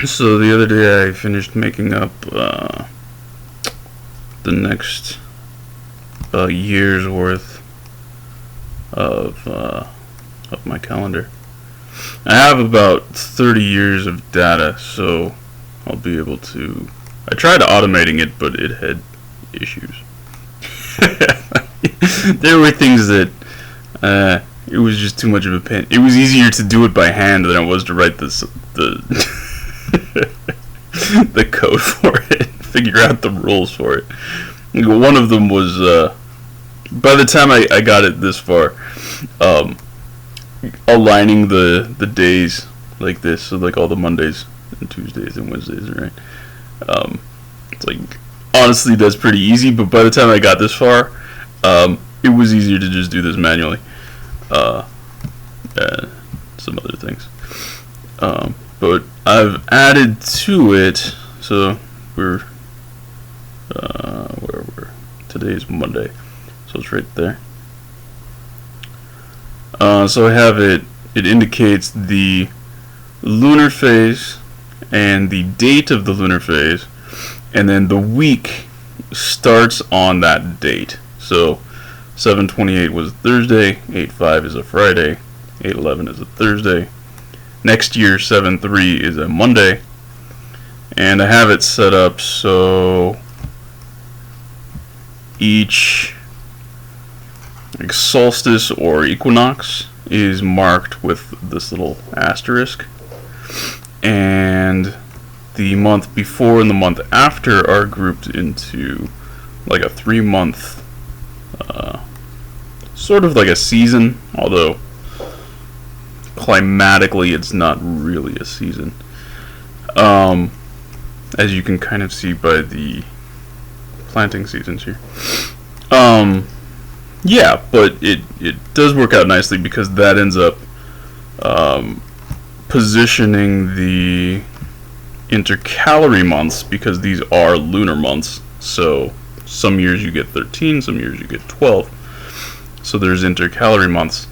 So the other day I finished making up the next year's worth of my calendar. I have about 30 years of data, so I'll be able to. I tried automating it, but it had issues. There were things that it was just too much of a pain. It was easier to do it by hand than it was to write the the code for it, figure out the rules for it. One of them was by the time I got it this far, aligning the days like this, so like all the Mondays and Tuesdays and Wednesdays, right? It's like, honestly, that's pretty easy, but by the time I got this far, it was easier to just do this manually. And some other things. But I've added to it, so we're, today's Monday, so it's right there. So I have it indicates the lunar phase and the date of the lunar phase, and then the week starts on that date. So 7/28 was Thursday, 8/5 is a Friday, 8/11 is a Thursday. Next year 7/3 is a Monday, and I have it set up so each solstice or equinox is marked with this little asterisk, and the month before and the month after are grouped into like a 3-month sort of like a season, although climatically it's not really a season, as you can kind of see by the planting seasons here. Yeah, but it does work out nicely because that ends up positioning the intercalary months, because these are lunar months. So some years you get 13, some years you get 12. So there's intercalary months.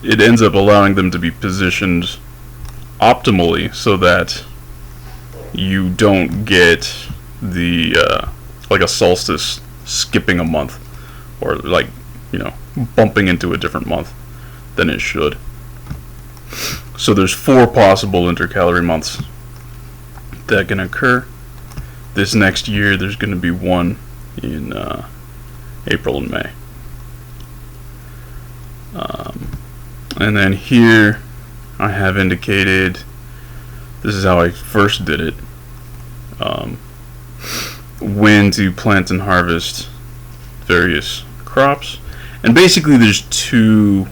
It ends up allowing them to be positioned optimally so that you don't get the like a solstice skipping a month, or like, bumping into a different month than it should. So there's 4 possible intercalary months that can occur. This next year there's going to be one in April and May. And then here I have indicated, this is how I first did it, when to plant and harvest various crops. And basically there's 2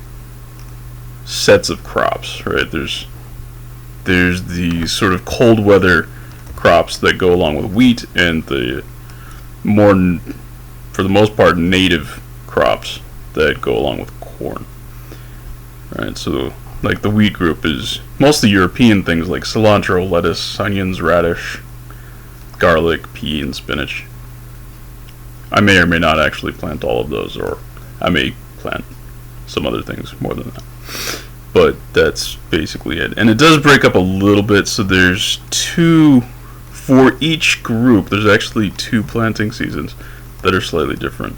sets of crops, right? There's the sort of cold weather crops that go along with wheat, and the more, for the most part, native crops that go along with corn. Right, so like the wheat group is mostly European things like cilantro, lettuce, onions, radish, garlic, pea, and spinach. I may or may not actually plant all of those, or I may plant some other things more than that. But that's basically it. And it does break up a little bit, so there's 2, for each group, there's actually 2 planting seasons that are slightly different.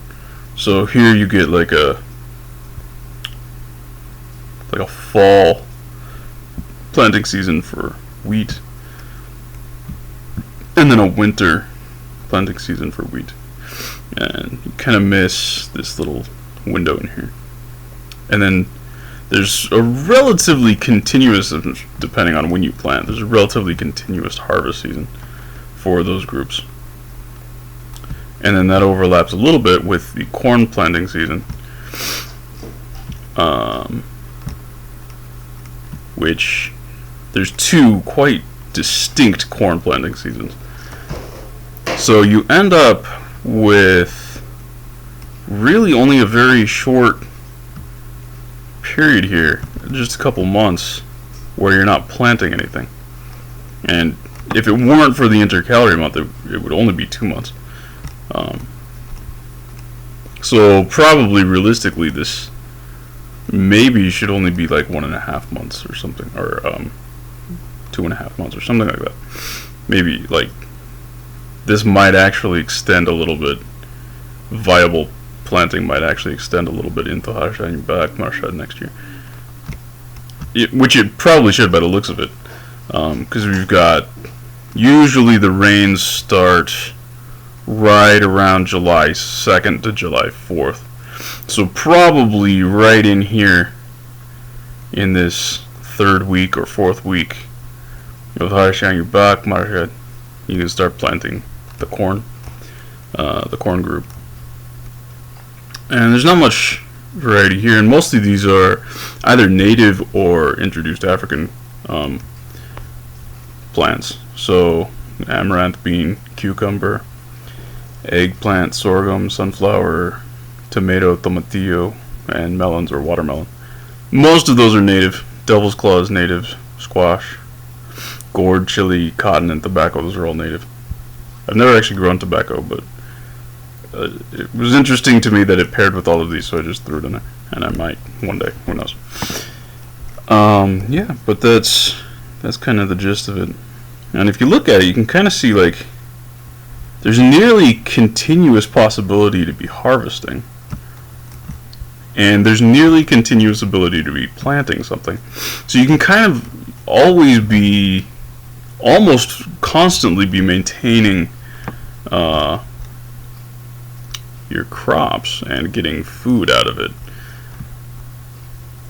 So here you get like a fall planting season for wheat, and then a winter planting season for wheat. And you kind of miss this little window in here. And then there's a relatively continuous, depending on when you plant, there's a relatively continuous harvest season for those groups. And then that overlaps a little bit with the corn planting season, which there's 2 quite distinct corn planting seasons. So you end up with really only a very short period here, just a couple months, where you're not planting anything. And if it weren't for the intercalary month, it would only be 2 months. So probably realistically this maybe should only be like 1.5 months or something, or 2.5 months or something like that. Maybe like this might actually extend a little bit. Viable planting might actually extend a little bit into Harshan back Marshad next year, which it probably should by the looks of it, because we've got usually the rains start right around July 2nd to July 4th, so probably right in here in this 3rd week or 4th week of Harshan back Marshad, you can start planting the corn group. And there's not much variety here, and mostly these are either native or introduced African plants. So amaranth, bean, cucumber, eggplant, sorghum, sunflower, tomato, tomatillo, and melons or watermelon. Most of those are native. Devil's claw is native. Squash, gourd, chili, cotton, and tobacco, those are all native. I've never actually grown tobacco, but it was interesting to me that it paired with all of these, so I just threw it in there, and I might one day, who knows. Yeah, but that's kind of the gist of it. And if you look at it, you can kind of see like there's nearly continuous possibility to be harvesting, and there's nearly continuous ability to be planting something. So you can kind of always be, almost constantly be maintaining your crops and getting food out of it.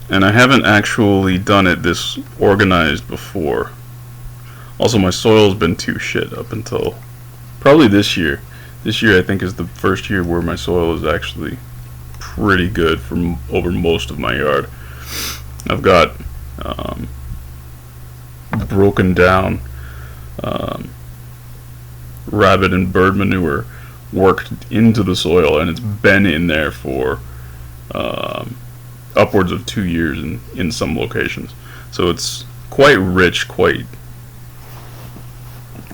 And I haven't actually done it this organized before. Also, my soil's been too shit up until probably this year. This year I think is the first year where my soil is actually pretty good for over most of my yard. I've got broken down rabbit and bird manure worked into the soil, and it's been in there for upwards of 2 years in some locations. So it's quite rich, quite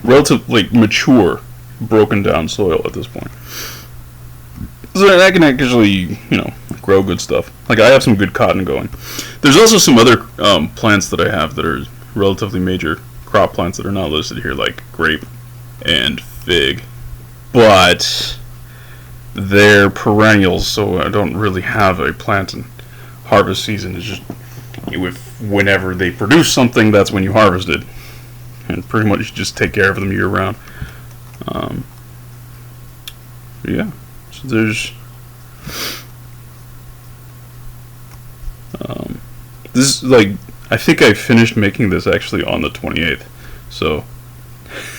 relatively mature, broken down soil at this point. So I can actually, grow good stuff. Like, I have some good cotton going. There's also some other plants that I have that are relatively major crop plants that are not listed here, like grape and fig. But they're perennials, so I don't really have a plant and harvest season. It's just whenever they produce something, that's when you harvest it, and pretty much just take care of them year round. Yeah, so there's this is like, I think I finished making this actually on the 28th, so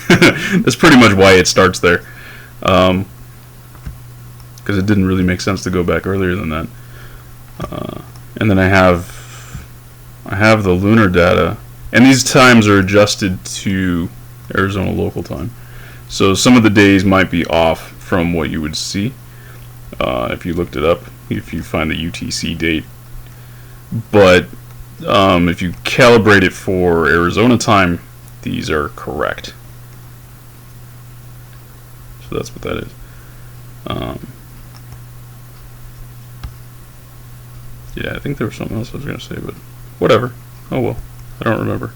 that's pretty much why it starts there. Because it didn't really make sense to go back earlier than that. And then I have the lunar data, and these times are adjusted to Arizona local time. So some of the days might be off from what you would see if you looked it up, if you find the UTC date. But if you calibrate it for Arizona time, these are correct. So that's what that is. Yeah, I think there was something else I was going to say, but whatever. Oh well, I don't remember.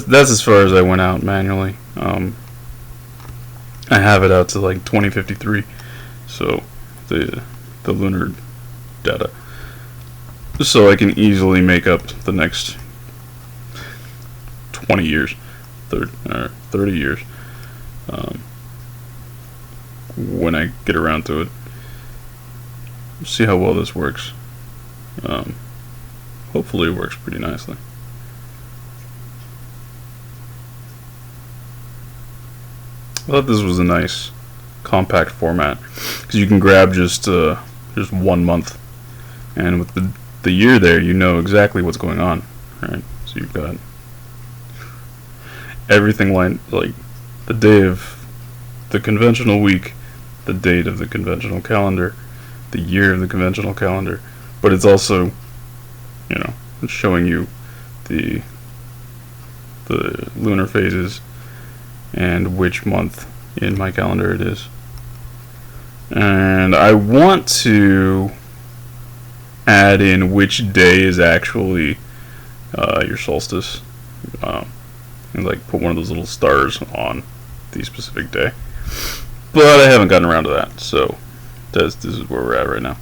That's as far as I went out manually. I have it out to like 2053, so the lunar data, so I can easily make up the next 20 years, 30 years, when I get around to it. See how well this works. Hopefully it works pretty nicely. I thought this was a nice compact format, because you can grab just 1 month, and with the year there, you know exactly what's going on, right? So you've got everything like the day of the conventional week, the date of the conventional calendar, the year of the conventional calendar, but it's also, it's showing you the lunar phases and which month in my calendar it is. And I want to add in which day is actually your solstice, and like put one of those little stars on the specific day. But I haven't gotten around to that, so this is where we're at right now.